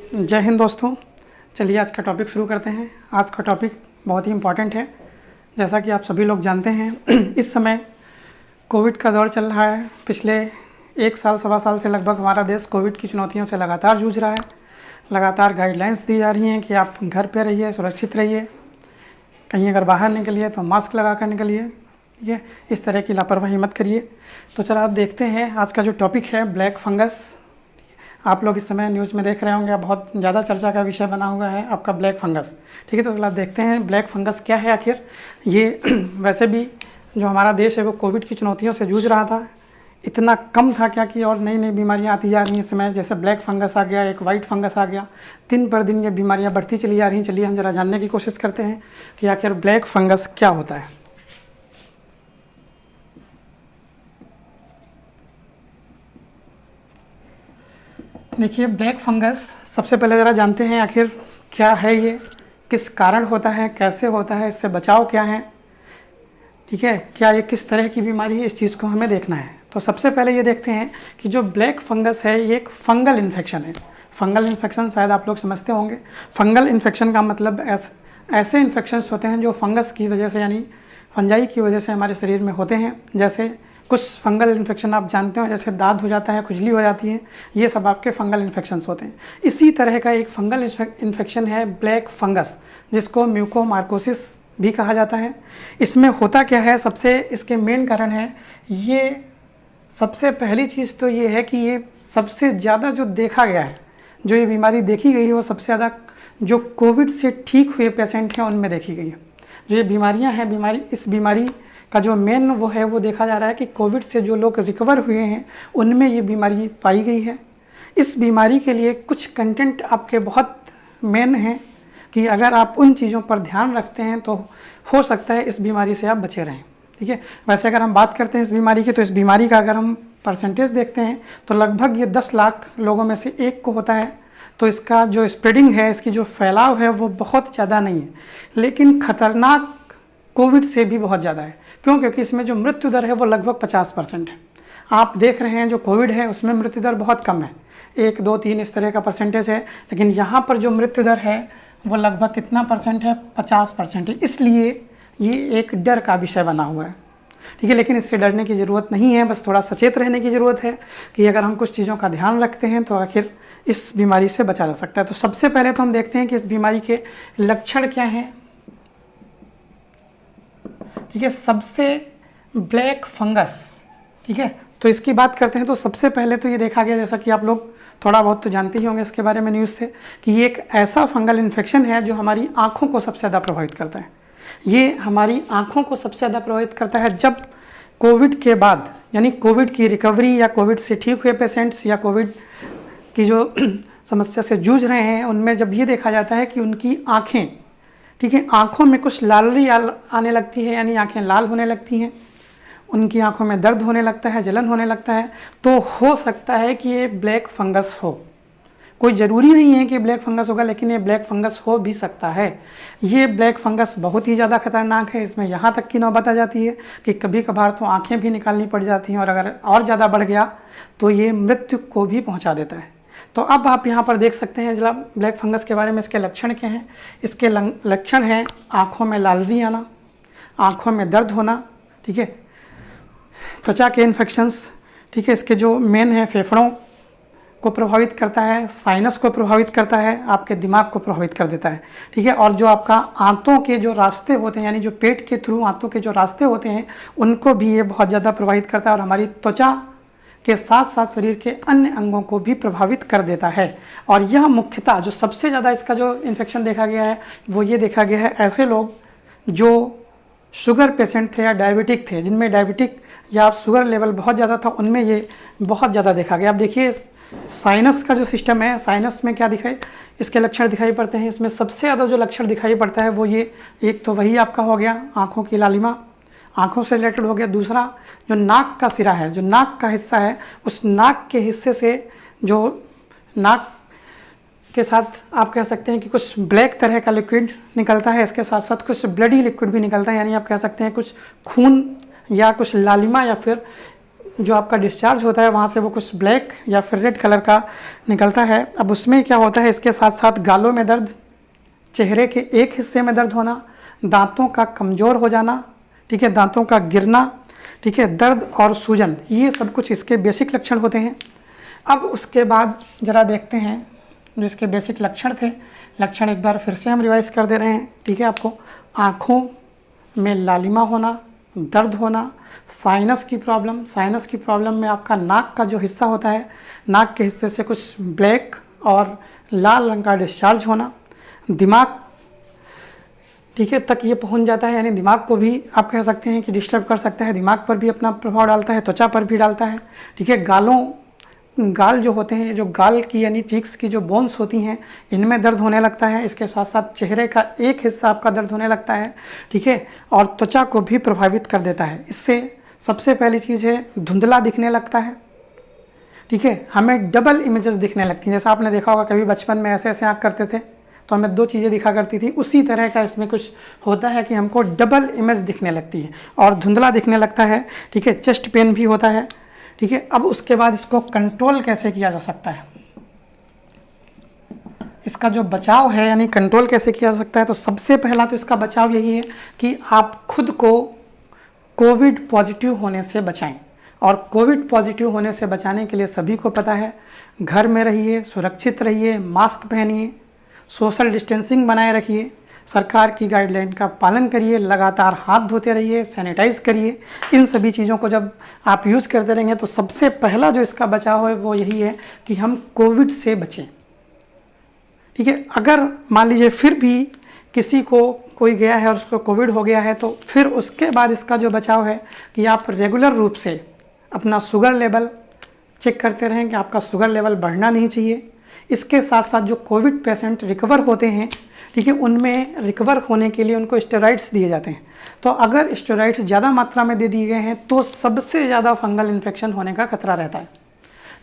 जय हिंद दोस्तों। चलिए आज का टॉपिक शुरू करते हैं। आज का टॉपिक बहुत ही इम्पॉर्टेंट है। जैसा कि आप सभी लोग जानते हैं इस समय कोविड का दौर चल रहा है। पिछले 1 साल सवा साल से लगभग हमारा देश कोविड की चुनौतियों से लगातार जूझ रहा है। लगातार गाइडलाइंस दी जा रही हैं कि आप घर पे रहिए, सुरक्षित रहिए, कहीं अगर बाहर निकलिए तो मास्क लगा कर निकलिए, ठीक है। इस तरह की लापरवाही मत करिए। तो चलो आप देखते हैं आज का जो टॉपिक है ब्लैक फंगस। आप लोग इस समय न्यूज़ में देख रहे होंगे, बहुत ज़्यादा चर्चा का विषय बना हुआ है आपका ब्लैक फंगस, ठीक है। तो चलो आप देखते हैं ब्लैक फंगस क्या है आखिर। ये वैसे भी जो हमारा देश है वो कोविड की चुनौतियों से जूझ रहा था। इतना कम था क्या कि और नई नई बीमारियां आती जा रही हैं इस समय। जैसे ब्लैक फंगस आ गया, एक वाइट फंगस आ गया, दिन पर दिन ये बीमारियां बढ़ती चली जा रही हैं। चलिए हम ज़रा जानने की कोशिश करते हैं कि आखिर ब्लैक फंगस क्या होता है। देखिए ब्लैक फंगस सबसे पहले ज़रा जानते हैं आखिर क्या है ये, किस कारण होता है, कैसे होता है, इससे बचाव क्या है, ठीक है। क्या ये किस तरह की बीमारी है, इस चीज़ को हमें देखना है। तो सबसे पहले ये देखते हैं कि जो ब्लैक फंगस है ये एक फंगल इन्फेक्शन है। फंगल इन्फेक्शन शायद आप लोग समझते होंगे। फंगल इन्फेक्शन का मतलब ऐसे इन्फेक्शंस होते हैं जो फंगस की वजह से यानी फंजाई की वजह से हमारे शरीर में होते हैं। जैसे कुछ फंगल इन्फेक्शन आप जानते हो, जैसे दाद हो जाता है, खुजली हो जाती है, ये सब आपके फंगल इन्फेक्शंस होते हैं। इसी तरह का एक फंगल इन्फेक्शन है ब्लैक फंगस, जिसको म्यूकोमार्कोसिस भी कहा जाता है। इसमें होता क्या है, सबसे इसके मेन कारण है ये, सबसे पहली चीज़ तो ये है कि ये सबसे ज़्यादा जो देखा गया है, जो ये बीमारी देखी गई है वो सबसे ज़्यादा जो कोविड से ठीक हुए पेशेंट हैं उनमें देखी गई है। जो ये बीमारियां हैं, इस बीमारी का जो मेन वो है वो देखा जा रहा है कि कोविड से जो लोग रिकवर हुए हैं उनमें ये बीमारी पाई गई है। इस बीमारी के लिए कुछ कंटेंट आपके बहुत मेन हैं कि अगर आप उन चीज़ों पर ध्यान रखते हैं तो हो सकता है इस बीमारी से आप बचे रहें, ठीक है। वैसे अगर हम बात करते हैं इस बीमारी की, तो इस बीमारी का अगर हम परसेंटेज देखते हैं तो लगभग ये 10 लाख लोगों में से एक को होता है। तो इसका जो स्प्रेडिंग है, इसकी जो फैलाव है वो बहुत ज़्यादा नहीं है, लेकिन खतरनाक कोविड से भी बहुत ज़्यादा है। क्यों? क्योंकि इसमें जो मृत्यु दर है वो लगभग 50% है। आप देख रहे हैं जो कोविड है उसमें मृत्यु दर बहुत कम है, 1, 2, 3 इस तरह का परसेंटेज है, लेकिन यहाँ पर जो मृत्यु दर है वो लगभग कितना परसेंट है, 50% है। इसलिए ये एक डर का विषय बना हुआ है, ठीक है। लेकिन इससे डरने की ज़रूरत नहीं है, बस थोड़ा सचेत रहने की ज़रूरत है कि अगर हम कुछ चीज़ों का ध्यान रखते हैं तो आखिर इस बीमारी से बचा जा सकता है। तो सबसे पहले तो हम देखते हैं कि इस बीमारी के लक्षण क्या हैं, ठीक है। सबसे ब्लैक फंगस, ठीक है, तो इसकी बात करते हैं। तो सबसे पहले तो ये देखा गया, जैसा कि आप लोग थोड़ा बहुत तो जानते ही होंगे इसके बारे में न्यूज़ से, कि ये एक ऐसा फंगल इन्फेक्शन है जो हमारी आँखों को सबसे ज़्यादा प्रभावित करता है। ये हमारी आँखों को सबसे ज़्यादा प्रभावित करता है जब कोविड के बाद, यानी कोविड की रिकवरी या कोविड से ठीक हुए पेशेंट्स या कोविड की जो समस्या से जूझ रहे हैं उनमें जब ये देखा जाता है कि उनकी आँखें, ठीक है, आँखों में कुछ लालरी आने लगती है, यानी आँखें लाल होने लगती हैं, उनकी आँखों में दर्द होने लगता है, जलन होने लगता है, तो हो सकता है कि ये ब्लैक फंगस हो। कोई ज़रूरी नहीं है कि ब्लैक फंगस होगा, लेकिन ये ब्लैक फंगस हो भी सकता है। ये ब्लैक फंगस बहुत ही ज़्यादा खतरनाक है। इसमें यहाँ तक की नौबत आ जाती है कि कभी कभार तो आँखें भी निकालनी पड़ जाती हैं, और अगर और ज़्यादा बढ़ गया तो ये मृत्यु को भी पहुँचा देता है। तो अब आप यहाँ पर देख सकते हैं जरा ब्लैक फंगस के बारे में। इसके लक्षण क्या हैं? इसके लक्षण हैं आँखों में लालरी आना, आँखों में दर्द होना, ठीक है, त्वचा के इन्फेक्शंस, ठीक है। इसके जो मेन है फेफड़ों को प्रभावित करता है, साइनस को प्रभावित करता है, आपके दिमाग को प्रभावित कर देता है, ठीक है। और जो आपका आंतों के जो रास्ते होते हैं, यानी जो पेट के थ्रू आंतों के जो रास्ते होते हैं, उनको भी ये बहुत ज़्यादा प्रभावित करता है, और हमारी त्वचा के साथ साथ शरीर के अन्य अंगों को भी प्रभावित कर देता है। और यह मुख्यतः जो सबसे ज़्यादा इसका जो इन्फेक्शन देखा गया है वो ये देखा गया है ऐसे लोग जो शुगर पेशेंट थे या डायबिटिक थे, जिनमें डायबिटिक या शुगर लेवल बहुत ज़्यादा था, उनमें ये बहुत ज़्यादा देखा गया। अब देखिए साइनस का जो सिस्टम है, साइनस में क्या दिखाई, इसके लक्षण दिखाई पड़ते हैं। इसमें सबसे ज़्यादा जो लक्षण दिखाई पड़ता है वो ये, एक तो वही आपका हो गया आँखों की लालिमा, आँखों से रिलेटेड हो गया। दूसरा जो नाक का सिरा है, जो नाक का हिस्सा है, उस नाक के हिस्से से जो नाक के साथ आप कह सकते हैं कि कुछ ब्लैक तरह का लिक्विड निकलता है, इसके साथ साथ कुछ ब्लडी लिक्विड भी निकलता है, यानी आप कह सकते हैं कुछ खून या कुछ लालिमा या फिर जो आपका डिस्चार्ज होता है वहाँ से वो कुछ ब्लैक या फिर रेड कलर का निकलता है। अब उसमें क्या होता है, इसके साथ साथ गालों में दर्द, चेहरे के एक हिस्से में दर्द होना, दांतों का कमज़ोर हो जाना, ठीक है, दांतों का गिरना, ठीक है, दर्द और सूजन, ये सब कुछ इसके बेसिक लक्षण होते हैं। अब उसके बाद ज़रा देखते हैं जो इसके बेसिक लक्षण थे। लक्षण एक बार फिर से हम रिवाइज कर दे रहे हैं, ठीक है। आपको आँखों में लालिमा होना, दर्द होना, साइनस की प्रॉब्लम में आपका नाक का जो हिस्सा होता है, नाक के हिस्से से कुछ ब्लैक और लाल रंग का डिस्चार्ज होना, दिमाग, ठीक है, तक ये पहुंच जाता है, यानी दिमाग को भी आप कह सकते हैं कि डिस्टर्ब कर सकता है, दिमाग पर भी अपना प्रभाव डालता है, त्वचा पर भी डालता है, ठीक है। गाल जो होते हैं, जो गाल की यानी चीक्स की जो बोन्स होती हैं, इनमें दर्द होने लगता है। इसके साथ साथ चेहरे का एक हिस्सा आपका दर्द होने लगता है, ठीक है, और त्वचा को भी प्रभावित कर देता है। इससे सबसे पहली चीज़ है धुंधला दिखने लगता है, ठीक है, हमें डबल इमेजेस दिखने लगती हैं। जैसा आपने देखा होगा कभी बचपन में ऐसे ऐसे आँख करते थे तो हमें दो चीज़ें दिखा करती थी, उसी तरह का इसमें कुछ होता है कि हमको डबल इमेज दिखने लगती है और धुंधला दिखने लगता है, ठीक है। चेस्ट पेन भी होता है, ठीक है। अब उसके बाद इसको कंट्रोल कैसे किया जा सकता है, इसका जो बचाव है यानी कंट्रोल कैसे किया जा सकता है, तो सबसे पहला तो इसका बचाव यही है कि आप खुद को कोविड पॉजिटिव होने से बचाएं। और कोविड पॉजिटिव होने से बचाने के लिए सभी को पता है, घर में रहिए, सुरक्षित रहिए, मास्क पहनिए, सोशल डिस्टेंसिंग बनाए रखिए, सरकार की गाइडलाइन का पालन करिए, लगातार हाथ धोते रहिए, सैनिटाइज करिए। इन सभी चीज़ों को जब आप यूज़ करते रहेंगे तो सबसे पहला जो इसका बचाव है वो यही है कि हम कोविड से बचें, ठीक है। अगर मान लीजिए फिर भी किसी को कोई गया है और उसको कोविड हो गया है तो फिर उसके बाद इसका जो बचाव है कि आप रेगुलर रूप से अपना शुगर लेवल चेक करते रहें कि आपका शुगर लेवल बढ़ना नहीं चाहिए। इसके साथ साथ जो कोविड पेशेंट रिकवर होते हैं, ठीक है, उनमें रिकवर होने के लिए उनको स्टेरॉइड्स दिए जाते हैं। तो अगर स्टेरॉइड्स ज़्यादा मात्रा में दे दिए गए हैं तो सबसे ज़्यादा फंगल इन्फेक्शन होने का खतरा रहता है,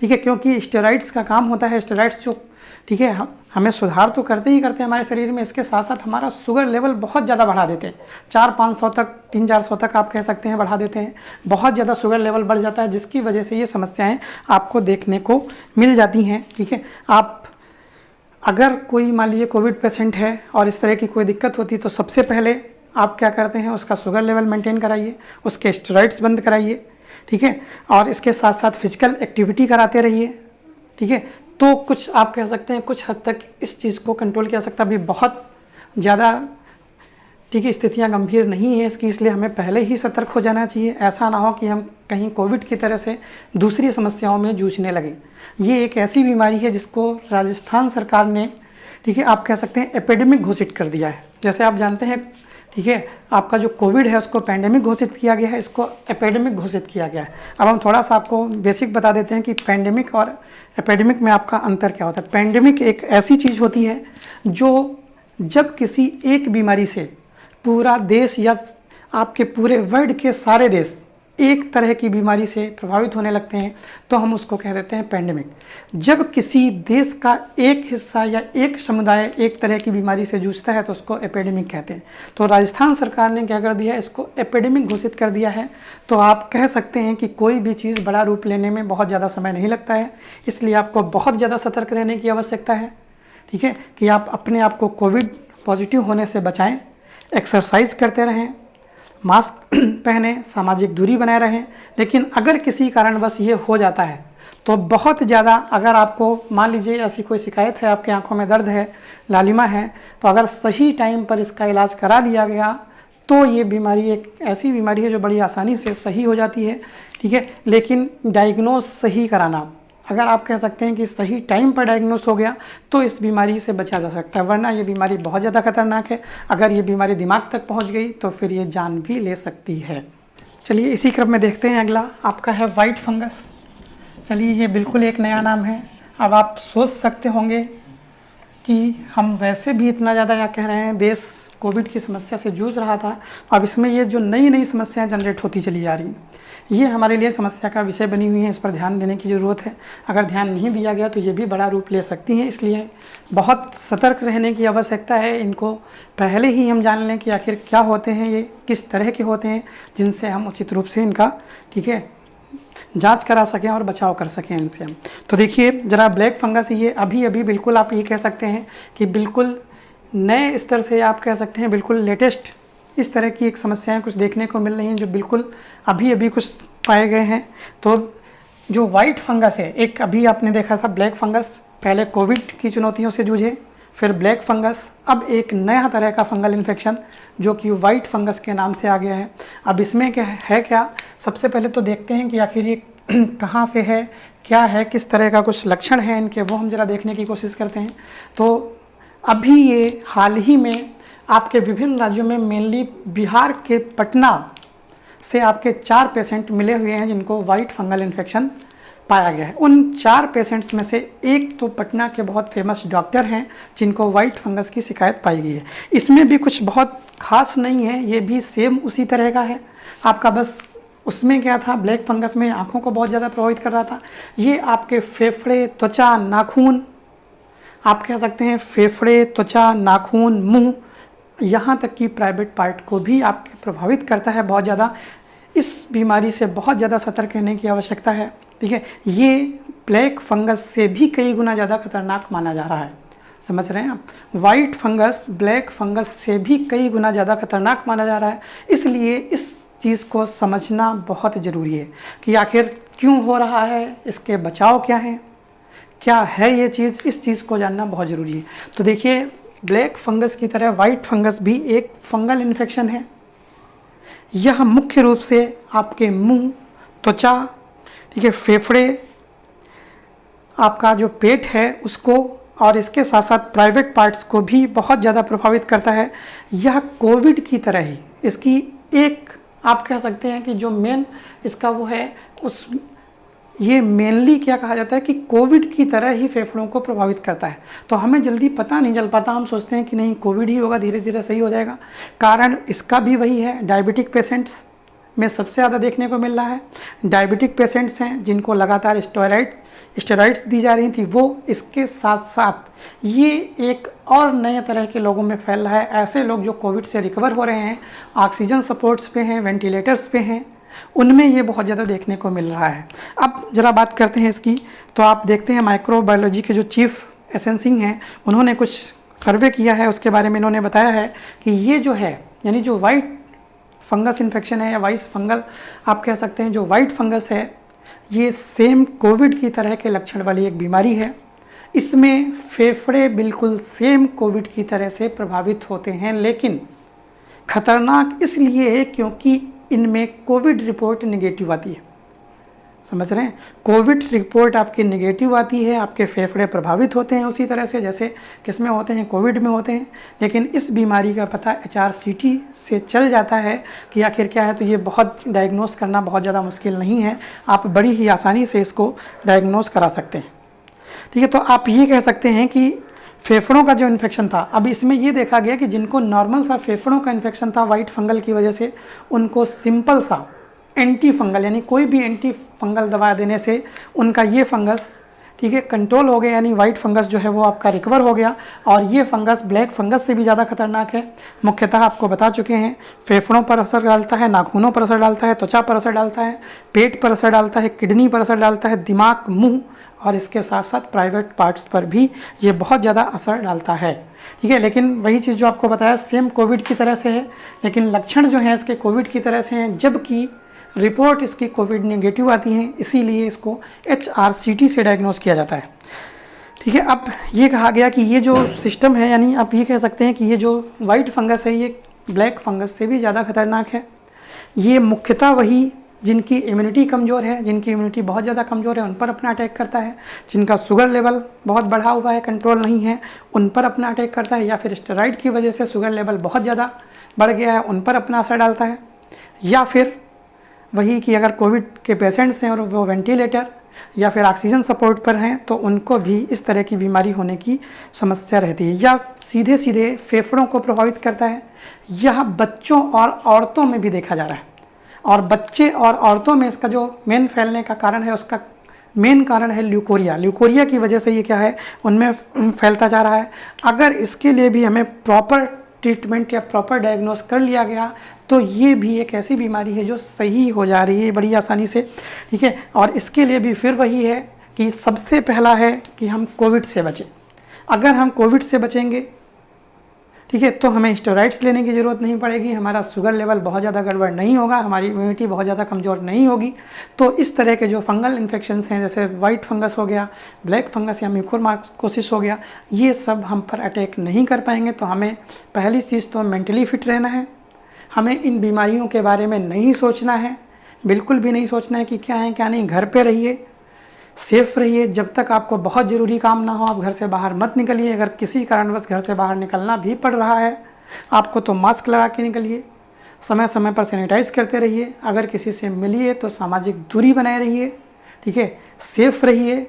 ठीक है, क्योंकि स्टेरॉइड्स का काम होता है, स्टेरॉइड्स जो, ठीक है, हमें सुधार तो करते ही करते हैं हमारे शरीर में, इसके साथ साथ हमारा शुगर लेवल बहुत ज़्यादा बढ़ा देते हैं, 400-500 तक, 300-400 तक आप कह सकते हैं बढ़ा देते हैं। बहुत ज़्यादा शुगर लेवल बढ़ जाता है जिसकी वजह से ये समस्याएं आपको देखने को मिल जाती हैं, ठीक है। आप अगर कोई मान लीजिए कोविड पेशेंट है और इस तरह की कोई दिक्कत होती तो सबसे पहले आप क्या करते हैं, उसका शुगर लेवल मेंटेन कराइए, उसके स्टेरॉइड्स बंद कराइए, ठीक है, और इसके साथ साथ फिजिकल एक्टिविटी कराते रहिए, ठीक है। तो कुछ आप कह सकते हैं कुछ हद तक इस चीज़ को कंट्रोल किया सकता है। अभी बहुत ज़्यादा, ठीक है, स्थितियाँ गंभीर नहीं है इसकी, इसलिए हमें पहले ही सतर्क हो जाना चाहिए। ऐसा ना हो कि हम कहीं कोविड की तरह से दूसरी समस्याओं में जूझने लगे। ये एक ऐसी बीमारी है जिसको राजस्थान सरकार ने, ठीक है, आप कह सकते हैं एपिडेमिक घोषित कर दिया है। जैसे आप जानते हैं, ठीक है, आपका जो कोविड है उसको पैंडेमिक घोषित किया गया है, इसको एपिडेमिक घोषित किया गया है। अब हम थोड़ा सा आपको बेसिक बता देते हैं कि पैंडेमिक और एपिडेमिक में आपका अंतर क्या होता है। पैंडेमिक एक ऐसी चीज़ होती है जो जब किसी एक बीमारी से पूरा देश या आपके पूरे वर्ल्ड के सारे देश एक तरह की बीमारी से प्रभावित होने लगते हैं तो हम उसको कह देते हैं पैंडेमिक। जब किसी देश का एक हिस्सा या एक समुदाय एक तरह की बीमारी से जूझता है तो उसको एपिडेमिक कहते हैं। तो राजस्थान सरकार ने क्या कर दिया, इसको एपिडेमिक घोषित कर दिया है। तो आप कह सकते हैं कि कोई भी चीज़ बड़ा रूप लेने में बहुत ज़्यादा समय नहीं लगता है, इसलिए आपको बहुत ज़्यादा सतर्क रहने की आवश्यकता है, ठीक है, कि आप अपने आप को कोविड पॉजिटिव होने से बचाएँ, एक्सरसाइज करते रहें, मास्क पहने, सामाजिक दूरी बनाए रहें। लेकिन अगर किसी कारणवश ये हो जाता है तो बहुत ज़्यादा, अगर आपको मान लीजिए ऐसी कोई शिकायत है, आपके आंखों में दर्द है, लालिमा है, तो अगर सही टाइम पर इसका इलाज करा दिया गया तो ये बीमारी एक ऐसी बीमारी है जो बड़ी आसानी से सही हो जाती है, ठीक है। लेकिन डायग्नोज सही कराना, अगर आप कह सकते हैं कि सही टाइम पर डायग्नोस हो गया तो इस बीमारी से बचा जा सकता है, वरना ये बीमारी बहुत ज़्यादा खतरनाक है। अगर ये बीमारी दिमाग तक पहुंच गई तो फिर ये जान भी ले सकती है। चलिए इसी क्रम में देखते हैं अगला आपका है वाइट फंगस। चलिए ये बिल्कुल एक नया नाम है। अब आप सोच सकते होंगे कि हम वैसे भी इतना ज़्यादा क्या कह रहे हैं, देश कोविड की समस्या से जूझ रहा था, अब इसमें ये जो नई नई समस्याएं जनरेट होती चली जा रही हैं, ये हमारे लिए समस्या का विषय बनी हुई है। इस पर ध्यान देने की ज़रूरत है। अगर ध्यान नहीं दिया गया तो ये भी बड़ा रूप ले सकती हैं, इसलिए बहुत सतर्क रहने की आवश्यकता है। इनको पहले ही हम जान लें कि आखिर क्या होते हैं, ये किस तरह के होते हैं, जिनसे हम उचित रूप से इनका, ठीक है, जांच करा सकें और बचाव कर सकें इनसे हम। तो देखिए जरा ब्लैक फंगस ये अभी अभी बिल्कुल आप ये कह सकते हैं कि बिल्कुल नए स्तर से आप कह सकते हैं बिल्कुल लेटेस्ट इस तरह की एक समस्याएं कुछ देखने को मिल रही हैं जो बिल्कुल अभी अभी कुछ पाए गए हैं। तो जो वाइट फंगस है, एक अभी आपने देखा था ब्लैक फंगस, पहले कोविड की चुनौतियों से जूझे, फिर ब्लैक फंगस, अब एक नया तरह का फंगल इन्फेक्शन जो कि वाइट फंगस के नाम से आ गया है। अब इसमें क्या है क्या, सबसे पहले तो देखते हैं कि आखिर ये कहाँ से है, क्या है, किस तरह का कुछ लक्षण है इनके, वो हम जरा देखने की कोशिश करते हैं। तो अभी ये हाल ही में आपके विभिन्न राज्यों में, मेनली बिहार के पटना से आपके 4 पेशेंट मिले हुए हैं जिनको वाइट फंगल इन्फेक्शन पाया गया है। उन 4 पेशेंट्स में से एक तो पटना के बहुत फेमस डॉक्टर हैं जिनको वाइट फंगस की शिकायत पाई गई है। इसमें भी कुछ बहुत खास नहीं है, ये भी सेम उसी तरह का है आपका, बस उसमें क्या था, ब्लैक फंगस में आँखों को बहुत ज़्यादा प्रभावित कर रहा था। ये आपके फेफड़े, त्वचा, नाखून, आप कह सकते हैं फेफड़े, त्वचा, नाखून, मुंह, यहाँ तक कि प्राइवेट पार्ट को भी आपके प्रभावित करता है बहुत ज़्यादा। इस बीमारी से बहुत ज़्यादा सतर्क रहने की आवश्यकता है। ठीक है, ये ब्लैक फंगस से भी कई गुना ज़्यादा खतरनाक माना जा रहा है, समझ रहे हैं आप। वाइट फंगस ब्लैक फंगस से भी कई गुना ज़्यादा खतरनाक माना जा रहा है। इसलिए इस चीज़ को समझना बहुत ज़रूरी है कि आखिर क्यों हो रहा है, इसके बचाव क्या है ये चीज़, इस चीज़ को जानना बहुत ज़रूरी है। तो देखिए ब्लैक फंगस की तरह वाइट फंगस भी एक फंगल इन्फेक्शन है। यह मुख्य रूप से आपके मुंह, त्वचा, ठीक है, फेफड़े, आपका जो पेट है उसको और इसके साथ साथ प्राइवेट पार्ट्स को भी बहुत ज़्यादा प्रभावित करता है। यह कोविड की तरह ही इसकी एक आप कह सकते हैं कि जो मेन इसका वो है, उस ये मेनली क्या कहा जाता है कि कोविड की तरह ही फेफड़ों को प्रभावित करता है। तो हमें जल्दी पता नहीं चल पाता, हम सोचते हैं कि नहीं कोविड ही होगा, धीरे धीरे सही हो जाएगा। कारण इसका भी वही है, डायबिटिक पेशेंट्स में सबसे ज़्यादा देखने को मिल रहा है। डायबिटिक पेशेंट्स हैं जिनको लगातार स्टेरॉइड्स दी जा रही थी, वो इसके साथ साथ ये एक और नए तरह के लोगों में फैल रहा है। ऐसे लोग जो कोविड से रिकवर हो रहे हैं, ऑक्सीजन सपोर्ट्स पे हैं, वेंटिलेटर्स पे हैं, उनमें ये बहुत ज़्यादा देखने को मिल रहा है। अब ज़रा बात करते हैं इसकी, तो आप देखते हैं माइक्रोबायोलॉजी के जो चीफ एसएन सिंह हैं, उन्होंने कुछ सर्वे किया है, उसके बारे में इन्होंने बताया है कि ये जो है, यानी जो वाइट फंगस इन्फेक्शन है या वाइस फंगल आप कह सकते हैं, जो वाइट फंगस है, ये सेम कोविड की तरह के लक्षण वाली एक बीमारी है। इसमें फेफड़े बिल्कुल सेम कोविड की तरह से प्रभावित होते हैं, लेकिन खतरनाक इसलिए है क्योंकि इनमें कोविड रिपोर्ट नेगेटिव आती है, समझ रहे हैं। कोविड रिपोर्ट आपकी नेगेटिव आती है, आपके फेफड़े प्रभावित होते हैं उसी तरह से जैसे किसमें होते हैं, कोविड में होते हैं। लेकिन इस बीमारी का पता HRCT से चल जाता है कि आखिर क्या है। तो ये बहुत डायग्नोस करना बहुत ज़्यादा मुश्किल नहीं है, आप बड़ी ही आसानी से इसको डायग्नोस करा सकते हैं। ठीक है, तो आप ये कह सकते हैं कि फेफड़ों का जो इन्फेक्शन था, अब इसमें ये देखा गया कि जिनको नॉर्मल सा फेफड़ों का इन्फेक्शन था वाइट फंगल की वजह से, उनको सिंपल सा एंटी फंगल यानी कोई भी एंटी फंगल दवा देने से उनका ये फंगस, ठीक है, कंट्रोल हो गया, यानी वाइट फंगस जो है वो आपका रिकवर हो गया। और ये फंगस ब्लैक फंगस से भी ज़्यादा खतरनाक है। मुख्यतः आपको बता चुके हैं, फेफड़ों पर असर डालता है, नाखूनों पर असर डालता है, त्वचा पर असर डालता है, पेट पर असर डालता है, किडनी पर असर डालता है, दिमाग, मुंह और इसके साथ साथ प्राइवेट पार्ट्स पर भी ये बहुत ज़्यादा असर डालता है। ठीक है, लेकिन वही चीज़ जो आपको बताया सेम कोविड की तरह से है, लेकिन लक्षण जो हैं इसके कोविड की तरह से हैं, जबकि रिपोर्ट इसकी कोविड नेगेटिव आती है, इसीलिए इसको HRCT से डायग्नोस किया जाता है। ठीक है, अब ये कहा गया कि ये जो सिस्टम है, यानी आप ये कह सकते हैं कि ये जो वाइट फंगस है ये ब्लैक फंगस से भी ज़्यादा खतरनाक है। ये मुख्यतः वही जिनकी इम्यूनिटी कमज़ोर है, जिनकी इम्यूनिटी बहुत ज़्यादा कमज़ोर है, उन पर अपना अटैक करता है। जिनका शुगर लेवल बहुत बढ़ा हुआ है, कंट्रोल नहीं है, उन पर अपना अटैक करता है। या फिर स्टेरॉइड की वजह से शुगर लेवल बहुत ज़्यादा बढ़ गया है, उन पर अपना असर डालता है। या फिर वही कि अगर कोविड के पेशेंट्स हैं और वो वेंटिलेटर या फिर ऑक्सीजन सपोर्ट पर हैं, तो उनको भी इस तरह की बीमारी होने की समस्या रहती है। या सीधे सीधे फेफड़ों को प्रभावित करता है। यह बच्चों और औरतों में भी देखा जा रहा है, और बच्चे और औरतों में इसका जो मेन फैलने का कारण है, उसका मेन कारण है ल्यूकोरिया। ल्यूकोरिया की वजह से ये क्या है, उनमें फैलता जा रहा है। अगर इसके लिए भी हमें प्रॉपर ट्रीटमेंट या प्रॉपर डायग्नोस कर लिया गया तो ये भी एक ऐसी बीमारी है जो सही हो जा रही है बड़ी आसानी से, ठीक है। और इसके लिए भी फिर वही है कि सबसे पहला है कि हम कोविड से बचें। अगर हम कोविड से बचेंगे, ठीक है, तो हमें स्टेरॉइड्स लेने की ज़रूरत नहीं पड़ेगी, हमारा शुगर लेवल बहुत ज़्यादा गड़बड़ नहीं होगा, हमारी इम्यूनिटी बहुत ज़्यादा कमज़ोर नहीं होगी। तो इस तरह के जो फंगल इन्फेक्शंस हैं, जैसे वाइट फंगस हो गया, ब्लैक फंगस या म्यूकोरमाइकोसिस हो गया, ये सब हम पर अटैक नहीं कर पाएंगे। तो हमें पहली चीज़ तो मेंटली फिट रहना है, हमें इन बीमारियों के बारे में नहीं सोचना है, बिल्कुल भी नहीं सोचना है कि क्या है क्या नहीं। घर पे रहिए, सेफ रहिए, जब तक आपको बहुत ज़रूरी काम ना हो आप घर से बाहर मत निकलिए। अगर किसी कारणवश घर से बाहर निकलना भी पड़ रहा है आपको तो मास्क लगा के निकलिए, समय समय पर सैनिटाइज करते रहिए, अगर किसी से मिलिए तो सामाजिक दूरी बनाए रहिए, ठीक है, सेफ रहिए।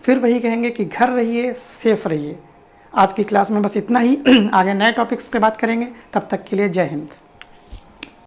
फिर वही कहेंगे कि घर रहिए, सेफ रहिए। आज की क्लास में बस इतना ही, आगे नए टॉपिक्स पे बात करेंगे, तब तक के लिए जय हिंद।